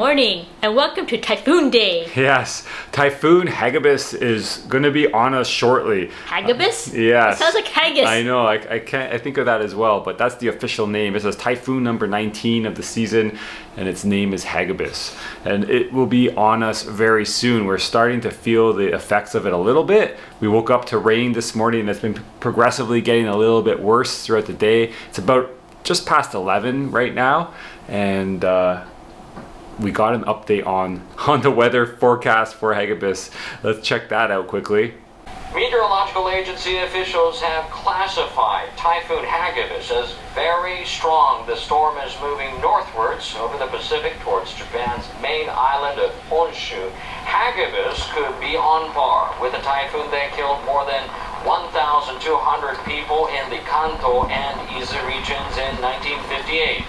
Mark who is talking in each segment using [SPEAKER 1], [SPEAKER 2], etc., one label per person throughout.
[SPEAKER 1] morning and welcome to Typhoon Day.
[SPEAKER 2] Yes, Typhoon Hagibis is going to be on us shortly.
[SPEAKER 1] Hagibis?
[SPEAKER 2] Yes.
[SPEAKER 1] It sounds like haggis.
[SPEAKER 2] I know, I think of that as well, but that's the official name. It says Typhoon number 19 of the season, and its name is Hagibis. And it will be on us very soon. We're starting to feel the effects of it a little bit. We woke up to rain this morning, and it's been progressively getting a little bit worse throughout the day. It's about just past 11 right now, and we got an update on the weather forecast for Hagibis. Let's check that out quickly.
[SPEAKER 3] Meteorological agency officials have classified Typhoon Hagibis as very strong. The storm is moving northwards over the Pacific towards Japan's main island of Honshu. Hagibis could be on par with the typhoon that killed more than 1,200 people in the Kanto and Izu regions in 1958.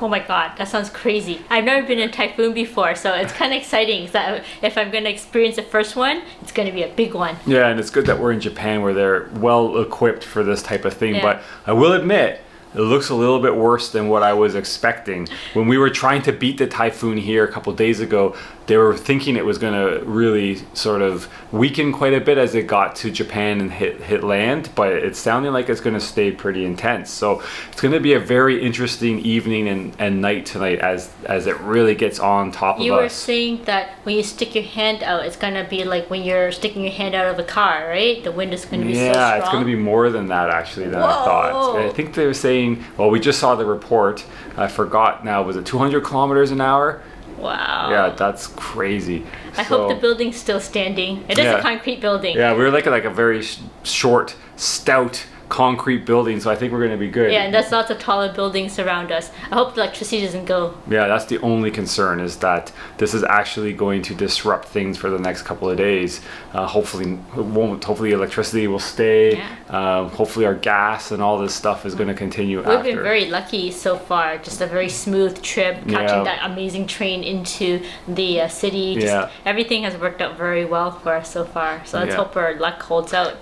[SPEAKER 1] Oh my god, that sounds crazy. I've never been in a typhoon before, so it's kind of exciting that if I'm going to experience the first one, it's going to be a big one.
[SPEAKER 2] Yeah, and it's good that we're in Japan where they're well equipped for this type of thing. Yeah. But I will admit, it looks a little bit worse than what I was expecting. When we were trying to beat the typhoon here a couple days ago, they were thinking it was going to really sort of weaken quite a bit as it got to Japan and hit land, but it's sounding like it's going to stay pretty intense. So it's going to be a very interesting evening and night tonight as it really gets on top of us.
[SPEAKER 1] You were saying that when you stick your hand out, it's going to be like when you're sticking your hand out of a car, right? The wind is going to be so strong.
[SPEAKER 2] Yeah, it's going to be more than that actually than I thought. I think they were saying, well, we just saw the report. I forgot now, was it 200 kilometers an hour?
[SPEAKER 1] Wow.
[SPEAKER 2] Yeah, that's crazy.
[SPEAKER 1] I hope the building's still standing. It is a concrete building.
[SPEAKER 2] Yeah, we're like a very short, stout concrete building, so I think we're going to be good.
[SPEAKER 1] Yeah, and there's lots of taller buildings around us. I hope the electricity doesn't go.
[SPEAKER 2] Yeah, that's the only concern, is that this is actually going to disrupt things for the next couple of days. Hopefully it won't. Hopefully electricity will stay. Yeah. Hopefully our gas and all this stuff is going to continue after.
[SPEAKER 1] We've been very lucky so far. Just a very smooth trip, catching that amazing train into the city. Everything has worked out very well for us so far. So let's hope our luck holds out.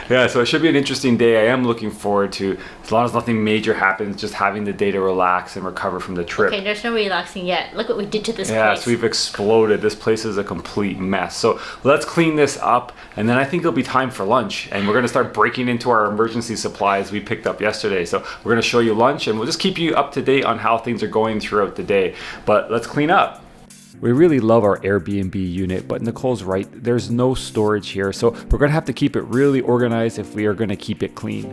[SPEAKER 2] Yeah, so it should be an interesting day. I am looking forward to, as long as nothing major happens, just having the day to relax and recover from the trip.
[SPEAKER 1] Okay, there's no relaxing yet. Look what we did to this place.
[SPEAKER 2] Yeah, so we've exploded. This place is a complete mess. So let's clean this up, and then I think it'll be time for lunch. And we're going to start breaking into our emergency supplies we picked up yesterday. So we're going to show you lunch, and we'll just keep you up to date on how things are going throughout the day. But let's clean up. We really love our Airbnb unit, but Nicole's right, there's no storage here, so we're gonna have to keep it really organized if we are gonna keep it clean.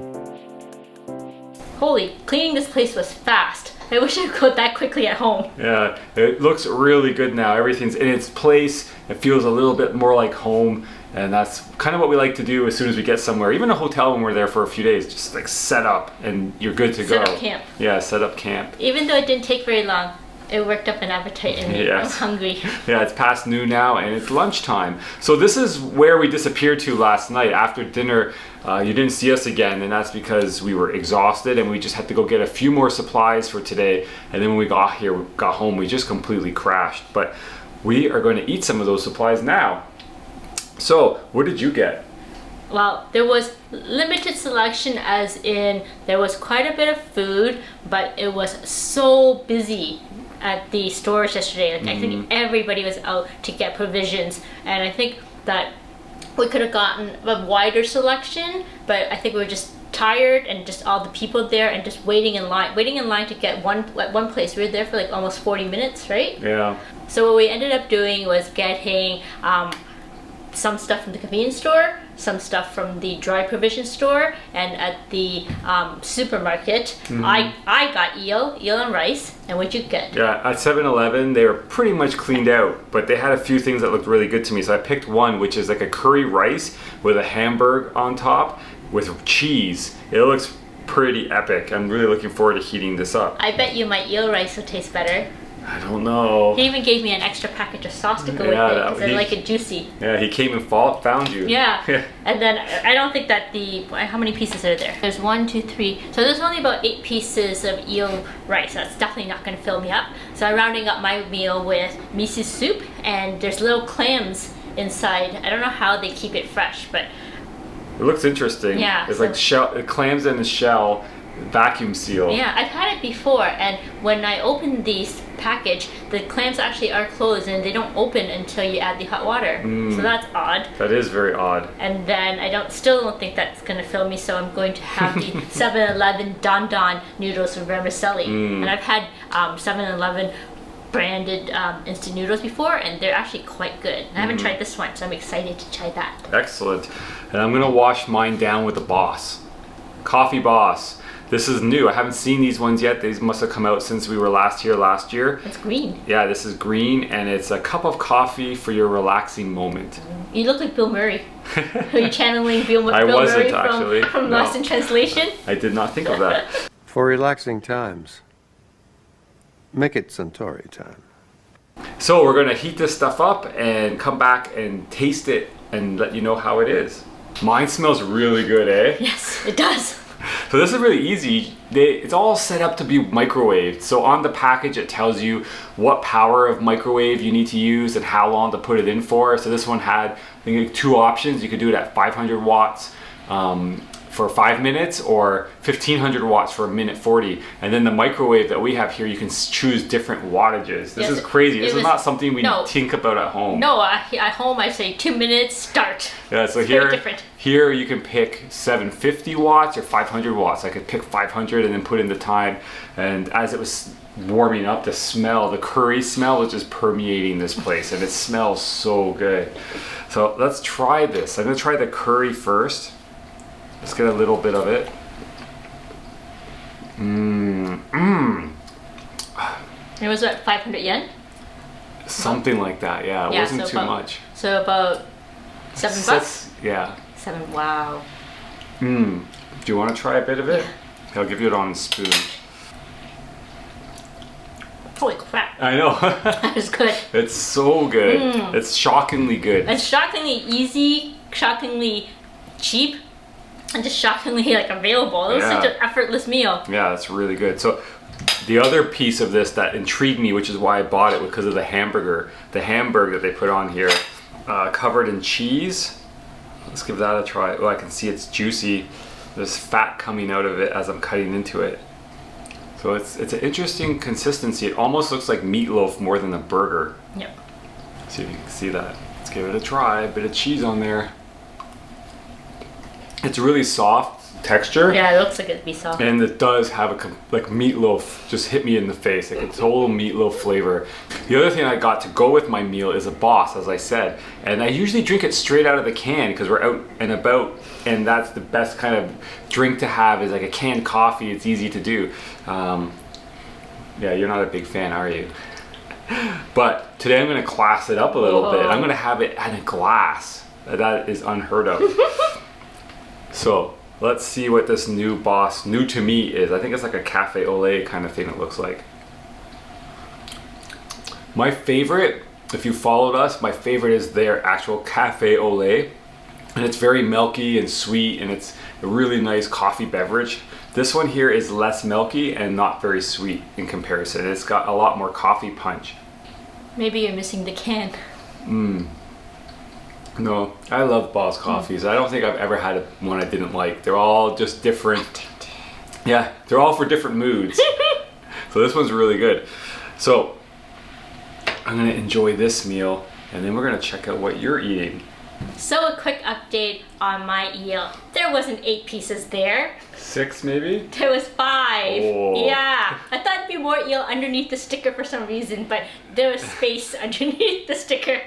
[SPEAKER 1] Holy, cleaning this place was fast. I wish I could go that quickly at home.
[SPEAKER 2] Yeah, it looks really good now. Everything's in its place. It feels a little bit more like home, and that's kind of what we like to do as soon as we get somewhere. Even a hotel when we're there for a few days, just like set up and you're good to go.
[SPEAKER 1] Set up camp.
[SPEAKER 2] Yeah, set up camp.
[SPEAKER 1] Even though it didn't take very long, it worked up an appetite in me. I'm hungry.
[SPEAKER 2] Yeah, it's past noon now and it's lunchtime. So this is where we disappeared to last night. After dinner, you didn't see us again, and that's because we were exhausted and we just had to go get a few more supplies for today. And then when we got home, we just completely crashed. But we are going to eat some of those supplies now. So, what did you get?
[SPEAKER 1] Well, there was limited selection, as in there was quite a bit of food, but it was so busy at the stores yesterday. Like, I think everybody was out to get provisions, and I think that we could have gotten a wider selection, but I think we were just tired, and just all the people there and just waiting in line to get one place. We were there for like almost 40 minutes, right? Yeah. So what we ended up doing was getting some stuff from the convenience store, some stuff from the dry provision store, and at the supermarket, I got eel and rice. And what'd you get?
[SPEAKER 2] Yeah, at 7-Eleven, they were pretty much cleaned out, but they had a few things that looked really good to me. So I picked one, which is like a curry rice with a hamburger on top with cheese. It looks pretty epic. I'm really looking forward to heating this up.
[SPEAKER 1] I bet you my eel rice will taste better.
[SPEAKER 2] I don't know.
[SPEAKER 1] He even gave me an extra package of sauce to go with it because I like it juicy.
[SPEAKER 2] Yeah, he came and found you.
[SPEAKER 1] Yeah. And then I don't think that how many pieces are there? There's 1, 2, 3. So there's only about 8 pieces of eel rice. That's definitely not going to fill me up. So I'm rounding up my meal with miso soup, and there's little clams inside. I don't know how they keep it fresh, but
[SPEAKER 2] it looks interesting. Yeah. It's like clams in a shell, vacuum seal.
[SPEAKER 1] Yeah, I've had it before, and when I opened the package, the clams actually are closed and they don't open until you add the hot water. So that's odd.
[SPEAKER 2] That is very odd.
[SPEAKER 1] And then I still don't think that's gonna fill me, so I'm going to have the 7-Eleven Don Don noodles with vermicelli. And I've had 7-Eleven branded instant noodles before, and they're actually quite good. I haven't tried this one, so I'm excited to try that.
[SPEAKER 2] Excellent. And I'm gonna wash mine down with the Boss. Coffee Boss. This is new. I haven't seen these ones yet. These must have come out since we were last year.
[SPEAKER 1] It's green.
[SPEAKER 2] Yeah, this is green, and it's a cup of coffee for your relaxing moment.
[SPEAKER 1] You look like Bill Murray. Are you channeling Bill
[SPEAKER 2] I
[SPEAKER 1] Murray
[SPEAKER 2] wasn't, actually.
[SPEAKER 1] from
[SPEAKER 2] No.
[SPEAKER 1] Lost in Translation?
[SPEAKER 2] I did not think of that.
[SPEAKER 4] For relaxing times, make it Suntory time.
[SPEAKER 2] So we're gonna heat this stuff up and come back and taste it and let you know how it is. Mine smells really good, eh?
[SPEAKER 1] Yes, it does.
[SPEAKER 2] So this is really easy. It's all set up to be microwaved. So on the package it tells you what power of microwave you need to use and how long to put it in for. So this one had, I think, 2 options. You could do it at 500 watts for 5 minutes, or 1500 watts for 1:40. And then the microwave that we have here, you can choose different wattages. This is crazy. This is not something we think about at home.
[SPEAKER 1] No, at home I say 2 minutes, start.
[SPEAKER 2] Yeah, so here you can pick 750 watts or 500 watts. I could pick 500 and then put in the time. And as it was warming up, the curry smell was just permeating this place, and it smells so good. So let's try this. I'm gonna try the curry first. Let's get a little bit of it.
[SPEAKER 1] It was what, 500 yen?
[SPEAKER 2] Something like that, yeah. It wasn't too much.
[SPEAKER 1] So about $7?
[SPEAKER 2] Yeah.
[SPEAKER 1] 7, wow.
[SPEAKER 2] Do you want to try a bit of it? I'll give you it on a spoon.
[SPEAKER 1] Holy crap.
[SPEAKER 2] I know.
[SPEAKER 1] That is good.
[SPEAKER 2] It's so good. It's shockingly good.
[SPEAKER 1] It's shockingly easy, shockingly cheap, and just shockingly available. It was such an effortless meal.
[SPEAKER 2] Yeah, it's really good. So the other piece of this that intrigued me, which is why I bought it, because of the hamburger. The hamburger that they put on here, covered in cheese. Let's give that a try. Oh, I can see it's juicy. There's fat coming out of it as I'm cutting into it. So it's an interesting consistency. It almost looks like meatloaf more than a burger.
[SPEAKER 1] Yep.
[SPEAKER 2] See if you can see that. Let's give it a try. A bit of cheese on there. It's really soft texture.
[SPEAKER 1] Yeah, it looks like it'd be soft.
[SPEAKER 2] And it does have like meatloaf just hit me in the face, like a total meatloaf flavor. The other thing I got to go with my meal is a Boss, as I said. And I usually drink it straight out of the can because we're out and about, and that's the best kind of drink to have, is like a canned coffee. It's easy to do. Yeah, you're not a big fan, are you? But today I'm gonna class it up a little bit. I'm gonna have it in a glass. That is unheard of. So let's see what this new Boss, new to me, is. I think it's like a cafe au lait kind of thing it looks like. My favorite, if you followed us, my favorite is their actual cafe au lait. And it's very milky and sweet, and it's a really nice coffee beverage. This one here is less milky and not very sweet in comparison. It's got a lot more coffee punch.
[SPEAKER 1] Maybe you're missing the can.
[SPEAKER 2] No, I love Boss coffees. I don't think I've ever had one I didn't like. They're all just different. Yeah, they're all for different moods. So this one's really good. So I'm gonna enjoy this meal, and then we're gonna check out what you're eating.
[SPEAKER 1] So a quick update on my eel. There wasn't 8 pieces there.
[SPEAKER 2] 6 maybe?
[SPEAKER 1] There was 5.
[SPEAKER 2] Oh.
[SPEAKER 1] Yeah. I thought it'd be more eel underneath the sticker for some reason, but there was space underneath the sticker.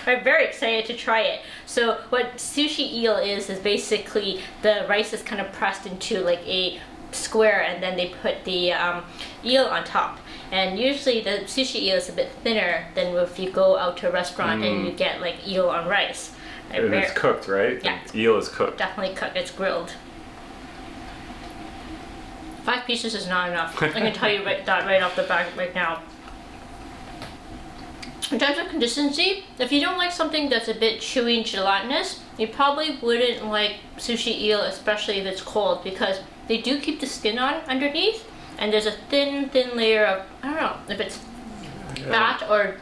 [SPEAKER 1] I'm very excited to try it. So what sushi eel is basically the rice is kind of pressed into like a square, and then they put the eel on top. And usually the sushi eel is a bit thinner than if you go out to a restaurant and you get like eel on rice.
[SPEAKER 2] And it's cooked, right?
[SPEAKER 1] Yeah.
[SPEAKER 2] The eel is cooked.
[SPEAKER 1] Definitely cooked. It's grilled. 5 pieces is not enough. I can tell you that right off the bat right now. In terms of consistency, if you don't like something that's a bit chewy and gelatinous, you probably wouldn't like sushi eel, especially if it's cold, because they do keep the skin on underneath, and there's a thin layer of, I don't know if it's fat or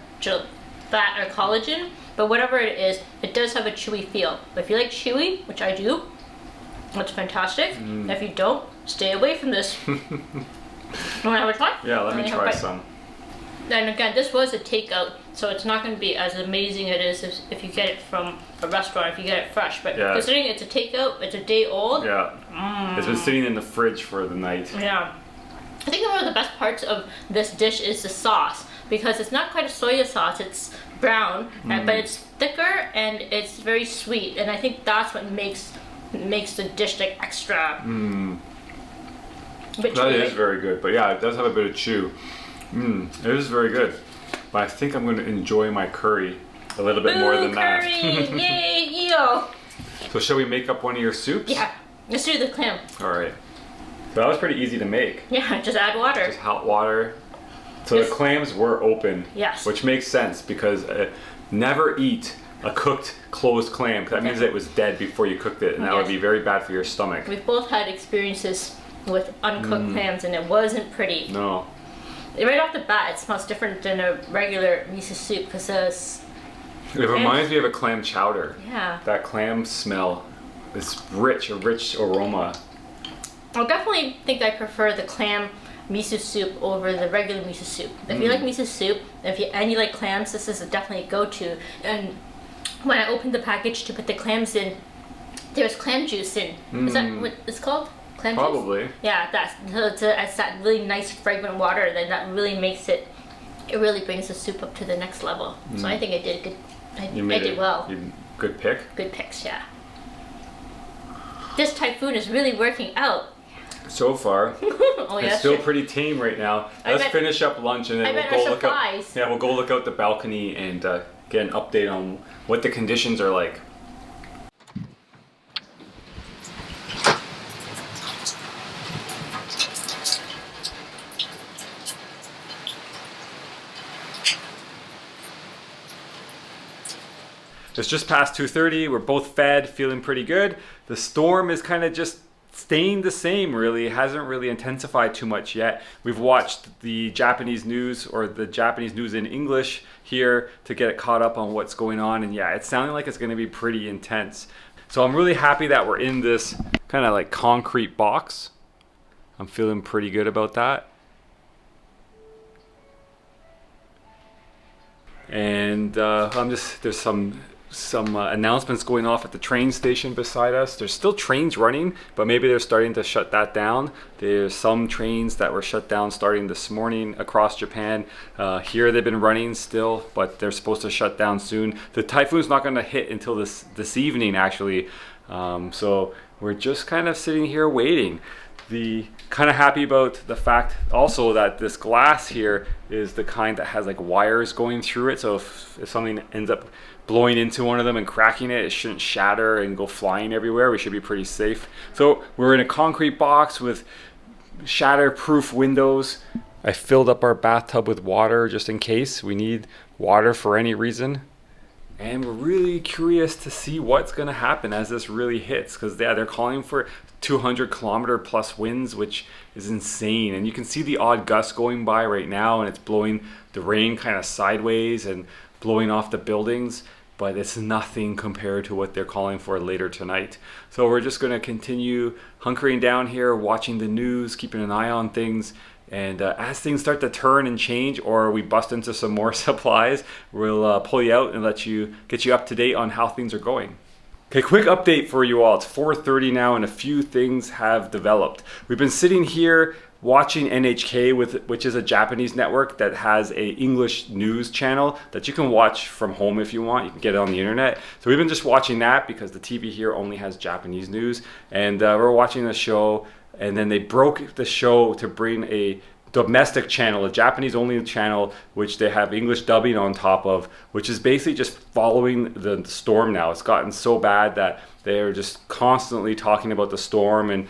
[SPEAKER 1] collagen, but whatever it is, it does have a chewy feel. But if you like chewy, which I do, that's fantastic. If you don't, stay away from this. You want to have a try?
[SPEAKER 2] Yeah, let me try some.
[SPEAKER 1] And again, this was a takeout, so it's not going to be as amazing it is if you get it from a restaurant, if you get it fresh. But considering it's a takeout, it's a day old.
[SPEAKER 2] Yeah. It's been sitting in the fridge for the night.
[SPEAKER 1] Yeah. I think one of the best parts of this dish is the sauce, because it's not quite a soy sauce, it's brown, but it's thicker and it's very sweet. And I think that's what makes the dish like extra.
[SPEAKER 2] That is very good, but yeah, it does have a bit of chew. It is very good, but I think I'm going to enjoy my curry a little bit more than
[SPEAKER 1] curry!
[SPEAKER 2] that.
[SPEAKER 1] Yay, yo!
[SPEAKER 2] So shall we make up one of your soups?
[SPEAKER 1] Yeah, let's do the clam.
[SPEAKER 2] All right. So that was pretty easy to make.
[SPEAKER 1] Yeah, just add water.
[SPEAKER 2] Just hot water. So the clams were open.
[SPEAKER 1] Yes.
[SPEAKER 2] Which makes sense because never eat a cooked, closed clam. That means it was dead before you cooked it, and that would be very bad for your stomach.
[SPEAKER 1] We've both had experiences with uncooked clams, and it wasn't pretty.
[SPEAKER 2] No.
[SPEAKER 1] Right off the bat, it smells different than a regular miso soup because
[SPEAKER 2] it reminds me of a clam chowder.
[SPEAKER 1] Yeah.
[SPEAKER 2] That clam smell is a rich aroma.
[SPEAKER 1] I definitely think I prefer the clam miso soup over the regular miso soup. If you like miso soup, and you like clams, this is definitely a go-to. And when I opened the package to put the clams in, there's clam juice in. Is that what it's called? Clam
[SPEAKER 2] Probably.
[SPEAKER 1] juice? Yeah, it's that really nice fragrant water that really makes it really brings the soup up to the next level. So I think I did good. I did well.
[SPEAKER 2] Good pick?
[SPEAKER 1] Good picks, yeah. This typhoon is really working out.
[SPEAKER 2] So far, it's still pretty tame right now. Let's finish up lunch and then we'll go look out. Yeah, we'll go look out the balcony and get an update on what the conditions are like. It's just past 2:30. We're both fed, feeling pretty good. The storm is kind of just staying the same, really. It hasn't really intensified too much yet. We've watched the Japanese news, or the Japanese news in English here, to get it caught up on what's going on. And yeah, it's sounding like it's going to be pretty intense. So I'm really happy that we're in this kind of like concrete box. I'm feeling pretty good about that. And there's some announcements going off at the train station beside us. There's still trains running, but maybe they're starting to shut that down. There's some trains that were shut down starting this morning across Japan. Here they've been running still, but they're supposed to shut down soon. The typhoon's not going to hit until this evening, actually. So we're just kind of sitting here waiting. Kind of happy about the fact also that this glass here is the kind that has like wires going through it. So if something ends up blowing into one of them and cracking it, it shouldn't shatter and go flying everywhere. We should be pretty safe. So we're in a concrete box with shatter-proof windows. I filled up our bathtub with water just in case we need water for any reason. And we're really curious to see what's going to happen as this really hits, because they're calling for 200-kilometer plus winds, which is insane. And you can see the odd gust going by right now, and it's blowing the rain kind of sideways and blowing off the buildings, but it's nothing compared to what they're calling for later tonight. So we're just going to continue hunkering down here, watching the news, keeping an eye on things. And as things start to turn and change, or we bust into some more supplies, we'll pull you out and get you up to date on how things are going. Okay, quick update for you all. It's 4:30 now, and a few things have developed. We've been sitting here watching NHK, which is a Japanese network that has a English news channel that you can watch from home if you want. You can get it on the internet. So we've been just watching that because the TV here only has Japanese news, and we're watching the show. And then they broke the show to bring a domestic channel, a Japanese only channel, which they have English dubbing on top of, which is basically just following the storm now. It's gotten so bad that they're just constantly talking about the storm and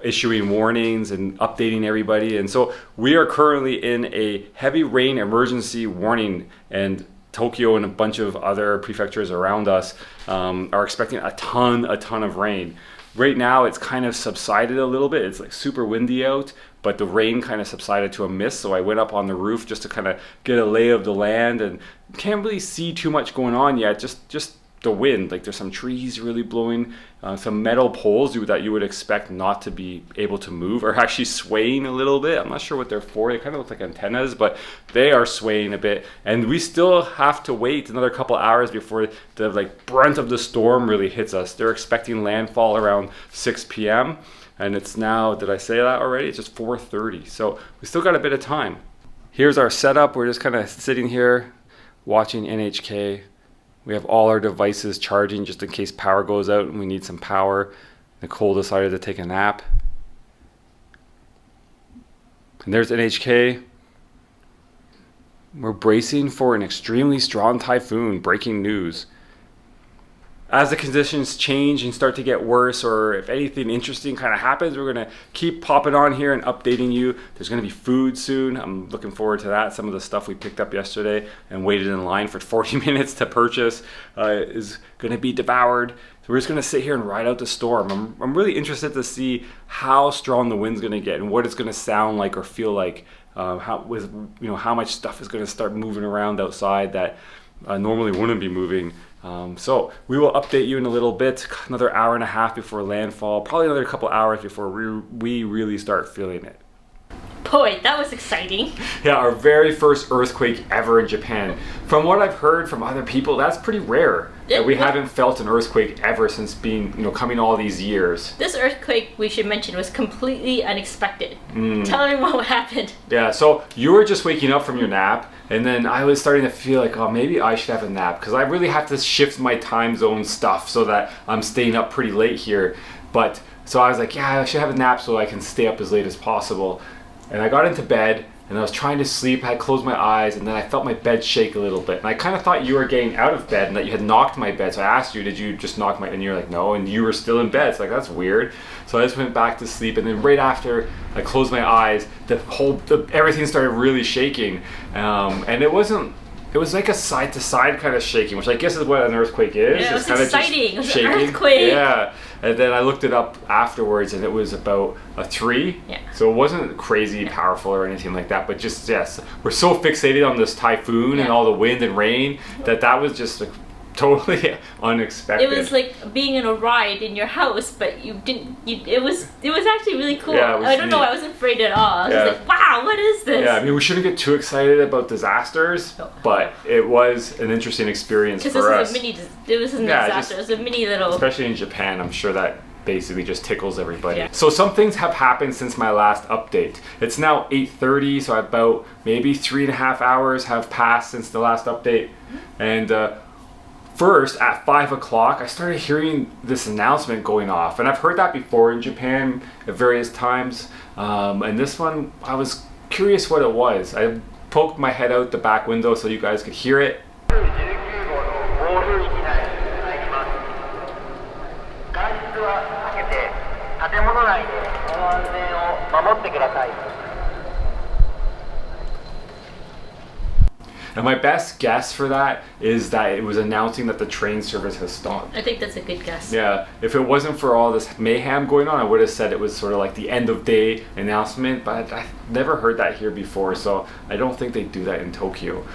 [SPEAKER 2] issuing warnings and updating everybody. And so we are currently in a heavy rain emergency warning, and Tokyo and a bunch of other prefectures around us are expecting a ton of rain. Right now it's kind of subsided a little bit. It's like super windy out, but the rain kind of subsided to a mist. So I went up on the roof just to kind of get a lay of the land, and can't really see too much going on yet. Just the wind. Like there's some trees really blowing, some metal poles that you would expect not to be able to move are actually swaying a little bit. I'm not sure what they're for. They kind of look like antennas, but they are swaying a bit. And we still have to wait another couple hours before the like brunt of the storm really hits us. They're expecting landfall around 6 p.m. and it's now, did I say that already? It's just 4:30. So we still got a bit of time. Here's our setup. We're just kind of sitting here watching NHK. We have all our devices charging just in case power goes out and we need some power. Nicole decided to take a nap. And there's NHK. We're bracing for an extremely strong typhoon. Breaking news. As the conditions change and start to get worse, or if anything interesting kind of happens, we're going to keep popping on here and updating you. There's going to be food soon. I'm looking forward to that. Some of the stuff we picked up yesterday and waited in line for 40 minutes to purchase is going to be devoured. So we're just going to sit here and ride out the storm. I'm really interested to see how strong the wind's going to get and what it's going to sound like or feel like. How much stuff is going to start moving around outside that normally wouldn't be moving. So we will update you in a little bit, another hour and a half before landfall, probably another couple hours before we really start feeling it.
[SPEAKER 1] Boy, that was exciting.
[SPEAKER 2] Yeah, our very first earthquake ever in Japan. From what I've heard from other people, that's pretty rare. We haven't felt an earthquake ever since coming all these years.
[SPEAKER 1] This earthquake, we should mention, was completely unexpected. Tell me what happened.
[SPEAKER 2] Yeah, so you were just waking up from your nap, and then I was starting to feel like, oh, maybe I should have a nap, because I really have to shift my time zone stuff so that I'm staying up pretty late here. So I was like, yeah, I should have a nap so I can stay up as late as possible. And I got into bed, and I was trying to sleep. I had closed my eyes, and then I felt my bed shake a little bit. And I kind of thought you were getting out of bed and that you had knocked my bed. So I asked you, did you just knock my... And you're like, no. And you were still in bed. So that's weird. So I just went back to sleep. And then right after I closed my eyes, everything started really shaking. And it wasn't... It was like a side-to-side kind of shaking, which I guess is what an earthquake is.
[SPEAKER 1] Yeah, it was
[SPEAKER 2] kind
[SPEAKER 1] exciting.
[SPEAKER 2] Of just
[SPEAKER 1] shaking.
[SPEAKER 2] It was an
[SPEAKER 1] earthquake.
[SPEAKER 2] Yeah. And then I looked it up afterwards, and it was about a 3.
[SPEAKER 1] Yeah.
[SPEAKER 2] So it wasn't crazy powerful or anything like that. But just, yes, we're so fixated on this typhoon and all the wind and rain that was just like totally unexpected.
[SPEAKER 1] It was like being in a ride in your house, but you didn't. It was actually really cool.
[SPEAKER 2] Yeah, it was
[SPEAKER 1] I don't know.
[SPEAKER 2] neat.
[SPEAKER 1] I wasn't afraid at all. I was like, wow, what is this?
[SPEAKER 2] Yeah, I mean, we shouldn't get too excited about disasters, but it was an interesting experience for us.
[SPEAKER 1] It was a disaster. It was a mini little.
[SPEAKER 2] Especially in Japan, I'm sure that basically just tickles everybody.
[SPEAKER 1] Yeah.
[SPEAKER 2] So some things have happened since my last update. It's now 8:30, so about maybe 3.5 hours have passed since the last update. And first, at 5 o'clock, I started hearing this announcement going off. And I've heard that before in Japan at various times. And this one, I was curious what it was. I poked my head out the back window so you guys could hear it. And my best guess for that is that it was announcing that the train service has stopped.
[SPEAKER 1] I think that's a good guess.
[SPEAKER 2] Yeah, if it wasn't for all this mayhem going on, I would have said it was sort of like the end of day announcement, but I've never heard that here before, so I don't think they do that in Tokyo.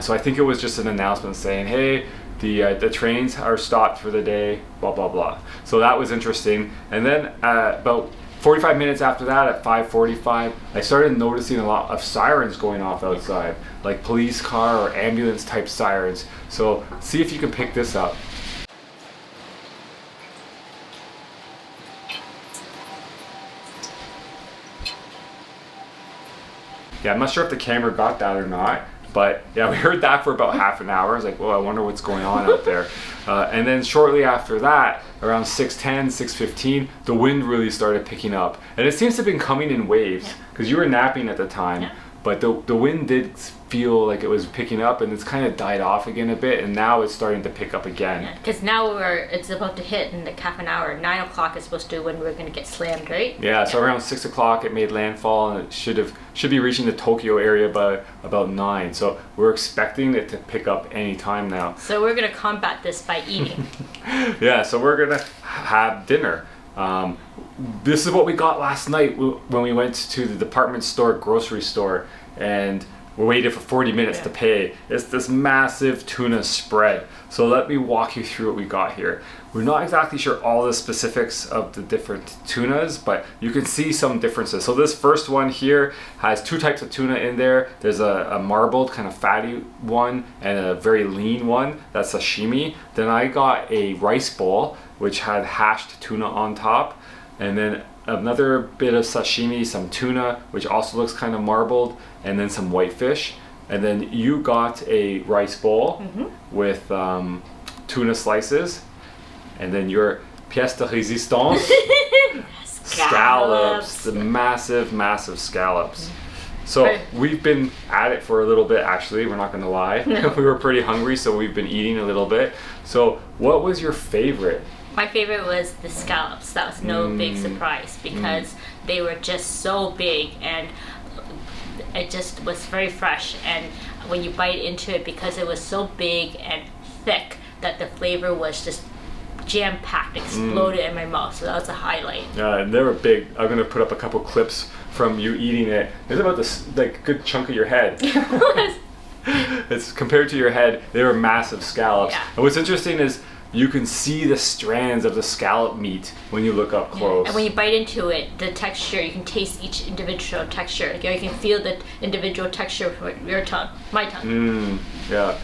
[SPEAKER 2] So I think it was just an announcement saying, hey, the trains are stopped for the day, blah, blah, blah. So that was interesting. And then about 45 minutes after that, at 5:45, I started noticing a lot of sirens going off outside, like police car or ambulance type sirens. So see if you can pick this up. Yeah, I'm not sure if the camera got that or not, but yeah, we heard that for about half an hour. I was like, well, I wonder what's going on out there. And then shortly after that, around 6:10, 6:15, the wind really started picking up. And it seems to have been coming in waves, because you were napping at the time.
[SPEAKER 1] Yeah.
[SPEAKER 2] But the wind did feel like it was picking up, and it's kind of died off again a bit, and now it's starting to pick up again.
[SPEAKER 1] Because now it's about to hit in like half an hour. 9 o'clock is supposed to when we're going to get slammed, right?
[SPEAKER 2] Yeah, so around 6 o'clock it made landfall, and it should be reaching the Tokyo area by about 9. So we're expecting it to pick up any time now.
[SPEAKER 1] So we're going to combat this by eating.
[SPEAKER 2] Yeah, so we're going to have dinner. This is what we got last night when we went to the department store, grocery store, and we waited for 40 minutes to pay. It's this massive tuna spread. So let me walk you through what we got here. We're not exactly sure all the specifics of the different tunas, but you can see some differences. So this first one here has 2 types of tuna in there. There's a marbled kind of fatty one and a very lean one. That's sashimi. Then I got a rice bowl, which had hashed tuna on top. And then another bit of sashimi, some tuna, which also looks kind of marbled, and then some whitefish. And then you got a rice bowl with tuna slices. And then your pièce de résistance, scallops, the massive scallops. So we've been at it for a little bit, actually, we're not gonna lie. We were pretty hungry, so we've been eating a little bit. So what was your favorite?
[SPEAKER 1] My favorite was the scallops. That was no big surprise because they were just so big and it just was very fresh. And when you bite into it, because it was so big and thick, that the flavor was just jam-packed, exploded in my mouth. So that was a highlight.
[SPEAKER 2] Yeah, and they were big. I'm gonna put up a couple clips from you eating it. It's about this like good chunk of your head.
[SPEAKER 1] It was.
[SPEAKER 2] It's compared to your head, they were massive scallops.
[SPEAKER 1] Yeah.
[SPEAKER 2] And what's interesting is you can see the strands of the scallop meat when you look up close.
[SPEAKER 1] And when you bite into it, the texture, you can taste each individual texture. Like, you can feel the individual texture with your tongue, my tongue.
[SPEAKER 2] Yeah.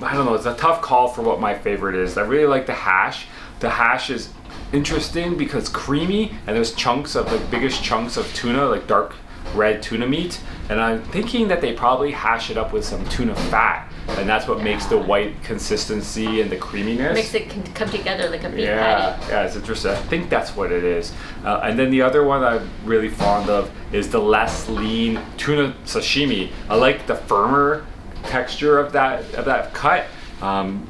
[SPEAKER 2] I don't know, it's a tough call for what my favorite is. I really like the hash. The hash is interesting because it's creamy and there's chunks of, like, biggest chunks of tuna, like dark red tuna meat. And I'm thinking that they probably hash it up with some tuna fat. And that's what makes the white consistency and the creaminess.
[SPEAKER 1] Makes it come together like a beef patty.
[SPEAKER 2] Yeah, it's interesting. I think that's what it is. And then the other one I'm really fond of is the less lean tuna sashimi. I like the firmer texture of that cut.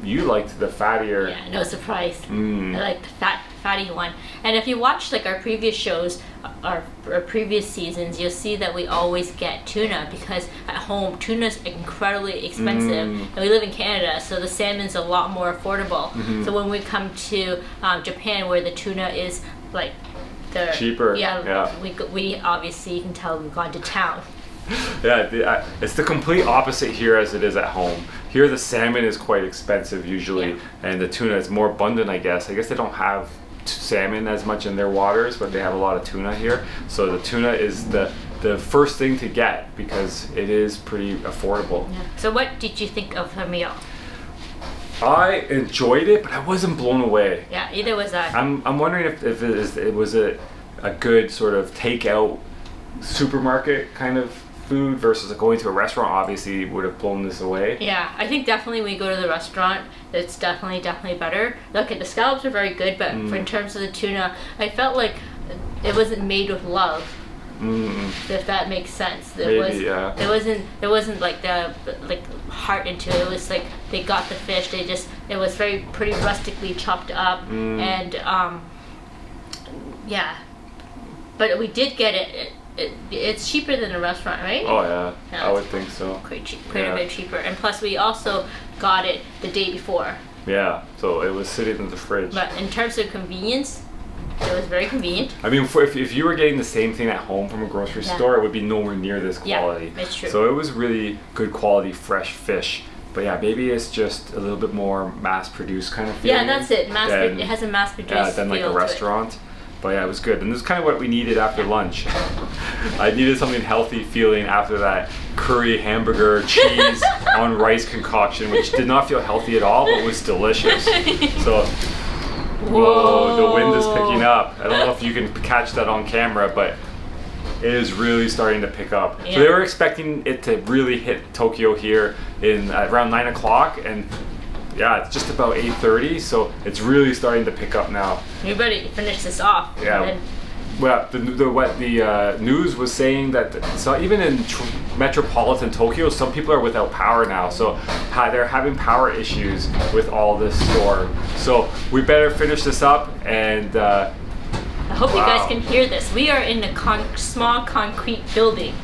[SPEAKER 2] You liked the fattier.
[SPEAKER 1] Yeah, no surprise. I like the fatty one. And if you watch like our previous shows, our previous seasons, you'll see that we always get tuna because at home tuna's incredibly expensive, and we live in Canada, so the salmon's a lot more affordable. So when we come to Japan, where the tuna is like the
[SPEAKER 2] cheaper,
[SPEAKER 1] we obviously, you can tell we've gone to town.
[SPEAKER 2] Yeah, it's the complete opposite here as it is at home. Here the salmon is quite expensive usually, and the tuna is more abundant, I guess. I guess they don't have salmon as much in their waters, but they have a lot of tuna here. So the tuna is the first thing to get because it is pretty affordable.
[SPEAKER 1] Yeah. So what did you think of the meal?
[SPEAKER 2] I enjoyed it, but I wasn't blown away.
[SPEAKER 1] Yeah, either was I.
[SPEAKER 2] I'm wondering if it was a good sort of takeout supermarket kind of food versus going to a restaurant. Obviously would have blown this away.
[SPEAKER 1] Yeah, I think definitely when you go to the restaurant, it's definitely better. Look, the scallops are very good, but in terms of the tuna, I felt like it wasn't made with love. If that makes sense. There wasn't like the heart into it. It was like they got the fish. It was pretty rustically chopped up, and but we did get it. It's cheaper than a restaurant, right?
[SPEAKER 2] Oh yeah, I would think so.
[SPEAKER 1] Quite a bit cheaper, and plus we also got it the day before.
[SPEAKER 2] Yeah, so it was sitting in the fridge.
[SPEAKER 1] But in terms of convenience, it was very convenient.
[SPEAKER 2] I mean, if you were getting the same thing at home from a grocery store, it would be nowhere near this quality.
[SPEAKER 1] Yeah, it's true.
[SPEAKER 2] So it was really good quality fresh fish. But yeah, maybe it's just a little bit more mass-produced kind of feeling.
[SPEAKER 1] Yeah, that's it. It has a mass-produced
[SPEAKER 2] than like
[SPEAKER 1] feel
[SPEAKER 2] a restaurant. But yeah, it was good. And this is kind of what we needed after lunch. I needed something healthy feeling after that curry hamburger cheese on rice concoction, which did not feel healthy at all, but was delicious. So, whoa, the wind is picking up. I don't know if you can catch that on camera, but it is really starting to pick up. Yeah. So they were expecting it to really hit Tokyo here in around 9 o'clock, and yeah, it's just about 8:30, so it's really starting to pick up now.
[SPEAKER 1] You better finish this off.
[SPEAKER 2] Yeah. Well, the news was saying that so even in metropolitan Tokyo, some people are without power now. So they're having power issues with all this storm. So we better finish this up and.
[SPEAKER 1] I hope you guys can hear this. We are in a small concrete building.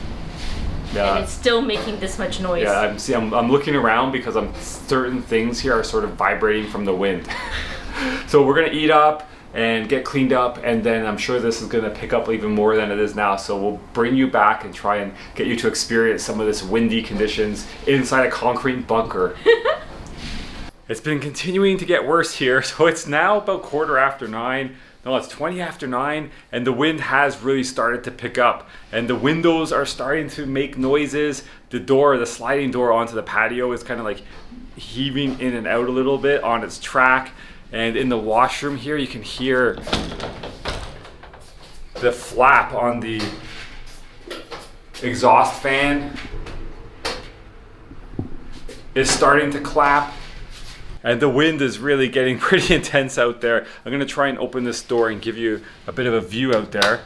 [SPEAKER 1] Yeah. And it's still making this much noise.
[SPEAKER 2] Yeah, I'm looking around because certain things here are sort of vibrating from the wind. So we're gonna eat up, and get cleaned up, and then I'm sure this is going to pick up even more than it is now. So we'll bring you back and try and get you to experience some of this windy conditions inside a concrete bunker. It's been continuing to get worse here, so it's now about 9:15. No, it's 20 after 9, and the wind has really started to pick up, and the windows are starting to make noises. The sliding door onto the patio is kind of like heaving in and out a little bit on its track. And in the washroom here, you can hear the flap on the exhaust fan is starting to clap. And the wind is really getting pretty intense out there. I'm gonna try and open this door and give you a bit of a view out there.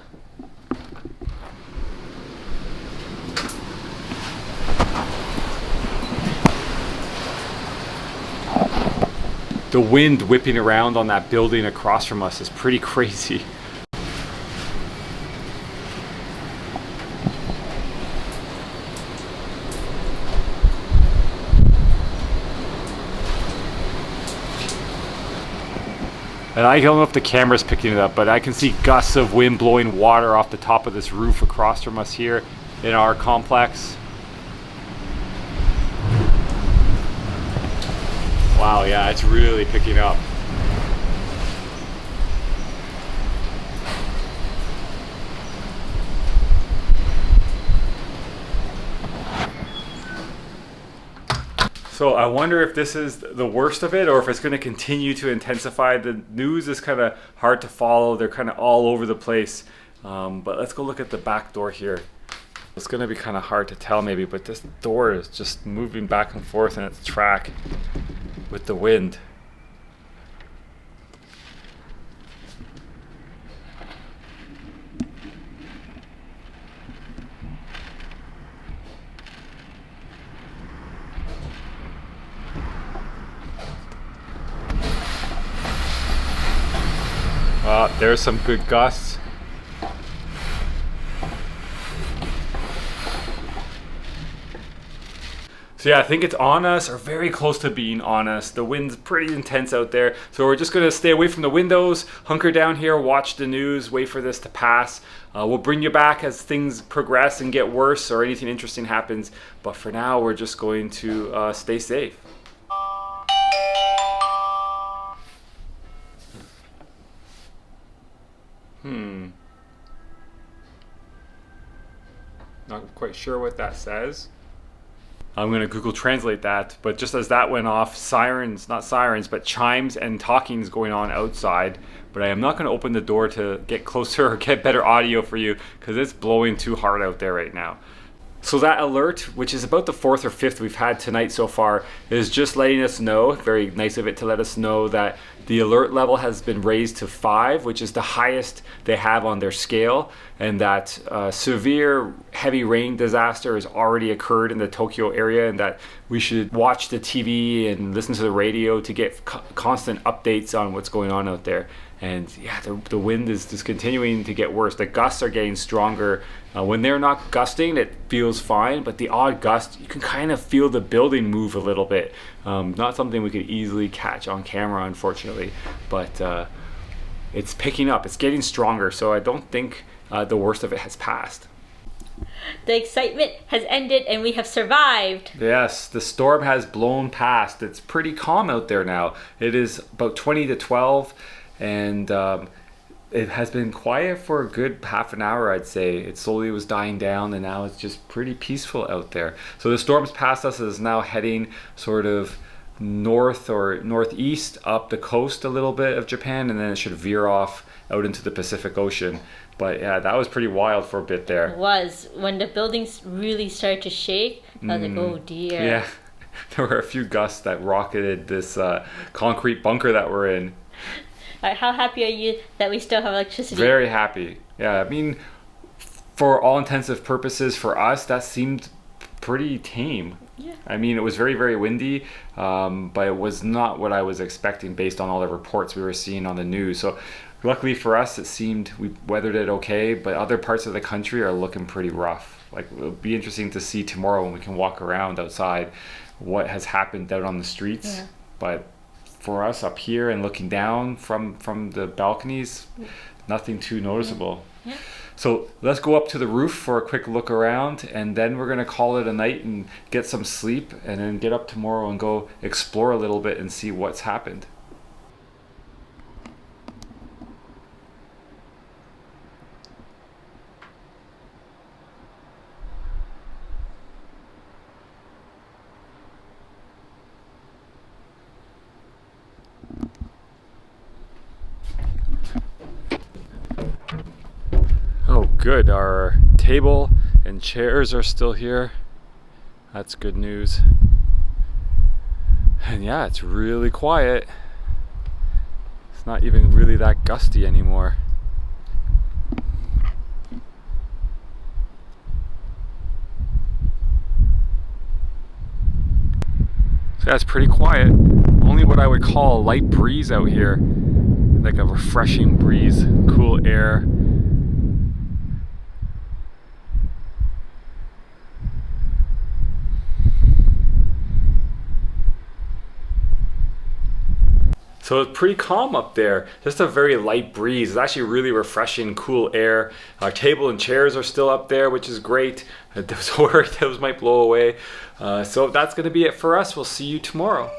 [SPEAKER 2] The wind whipping around on that building across from us is pretty crazy. And I don't know if the camera's picking it up, but I can see gusts of wind blowing water off the top of this roof across from us here in our complex. Wow, yeah, it's really picking up. So I wonder if this is the worst of it or if it's going to continue to intensify. The news is kind of hard to follow. They're kind of all over the place. But let's go look at the back door here. It's going to be kind of hard to tell maybe, but this door is just moving back and forth in its track with the wind. There's some good gusts. So yeah, I think it's on us or very close to being on us. The wind's pretty intense out there. So we're just gonna stay away from the windows, hunker down here, watch the news, wait for this to pass. We'll bring you back as things progress and get worse or anything interesting happens. But for now, we're just going to stay safe. Not quite sure what that says. I'm gonna Google Translate that, but just as that went off, sirens, not sirens, but chimes and talking's going on outside. But I am not gonna open the door to get closer or get better audio for you because it's blowing too hard out there right now. So that alert, which is about the 4th or 5th we've had tonight so far, is just letting us know, very nice of it to let us know that the alert level has been raised to 5, which is the highest they have on their scale, and that severe heavy rain disaster has already occurred in the Tokyo area, and that we should watch the TV and listen to the radio to get constant updates on what's going on out there. And yeah, the wind is just continuing to get worse. The gusts are getting stronger. When they're not gusting, it feels fine, but the odd gust, you can kind of feel the building move a little bit. Not something we could easily catch on camera, unfortunately, but it's picking up. It's getting stronger, so I don't think the worst of it has passed.
[SPEAKER 1] The excitement has ended and we have survived.
[SPEAKER 2] Yes, the storm has blown past. It's pretty calm out there now. It is about 20 to 12. And it has been quiet for a good half an hour, I'd say. It slowly was dying down, and now it's just pretty peaceful out there. So the storm's past us, is now heading sort of north or northeast up the coast a little bit of Japan, and then it should veer off out into the Pacific Ocean. But yeah, that was pretty wild for a bit there.
[SPEAKER 1] It was. When the buildings really started to shake, I was like, oh dear.
[SPEAKER 2] Yeah, there were a few gusts that rocketed this concrete bunker that we're in.
[SPEAKER 1] How happy are you that we still have electricity?
[SPEAKER 2] Very happy. Yeah, I mean, for all intensive purposes, for us, that seemed pretty tame.
[SPEAKER 1] Yeah.
[SPEAKER 2] I mean, it was very, very windy, but it was not what I was expecting based on all the reports we were seeing on the news. So luckily for us, it seemed we weathered it okay, but other parts of the country are looking pretty rough. Like, it'll be interesting to see tomorrow when we can walk around outside what has happened out on the streets. Yeah. But for us up here and looking down from the balconies, nothing too noticeable.
[SPEAKER 1] Yeah.
[SPEAKER 2] So let's go up to the roof for a quick look around, and then we're gonna call it a night and get some sleep, and then get up tomorrow and go explore a little bit and see what's happened. Oh, good. Our table and chairs are still here. That's good news. And yeah, it's really quiet. It's not even really that gusty anymore. So that's pretty quiet. Only what I would call a light breeze out here. Like a refreshing breeze, cool air. So it's pretty calm up there, just a very light breeze. It's actually really refreshing, cool air. Our table and chairs are still up there, which is great. I was worried those might blow away. So that's gonna be it for us. We'll see you tomorrow.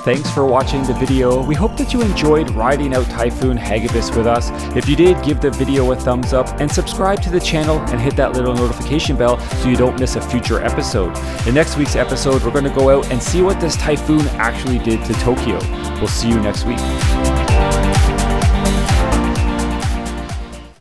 [SPEAKER 2] Thanks for watching the video. We hope that you enjoyed riding out Typhoon Hagibis with us. If you did, give the video a thumbs up and subscribe to the channel and hit that little notification bell so you don't miss a future episode. In next week's episode, we're going to go out and see what this typhoon actually did to Tokyo. We'll see you next week.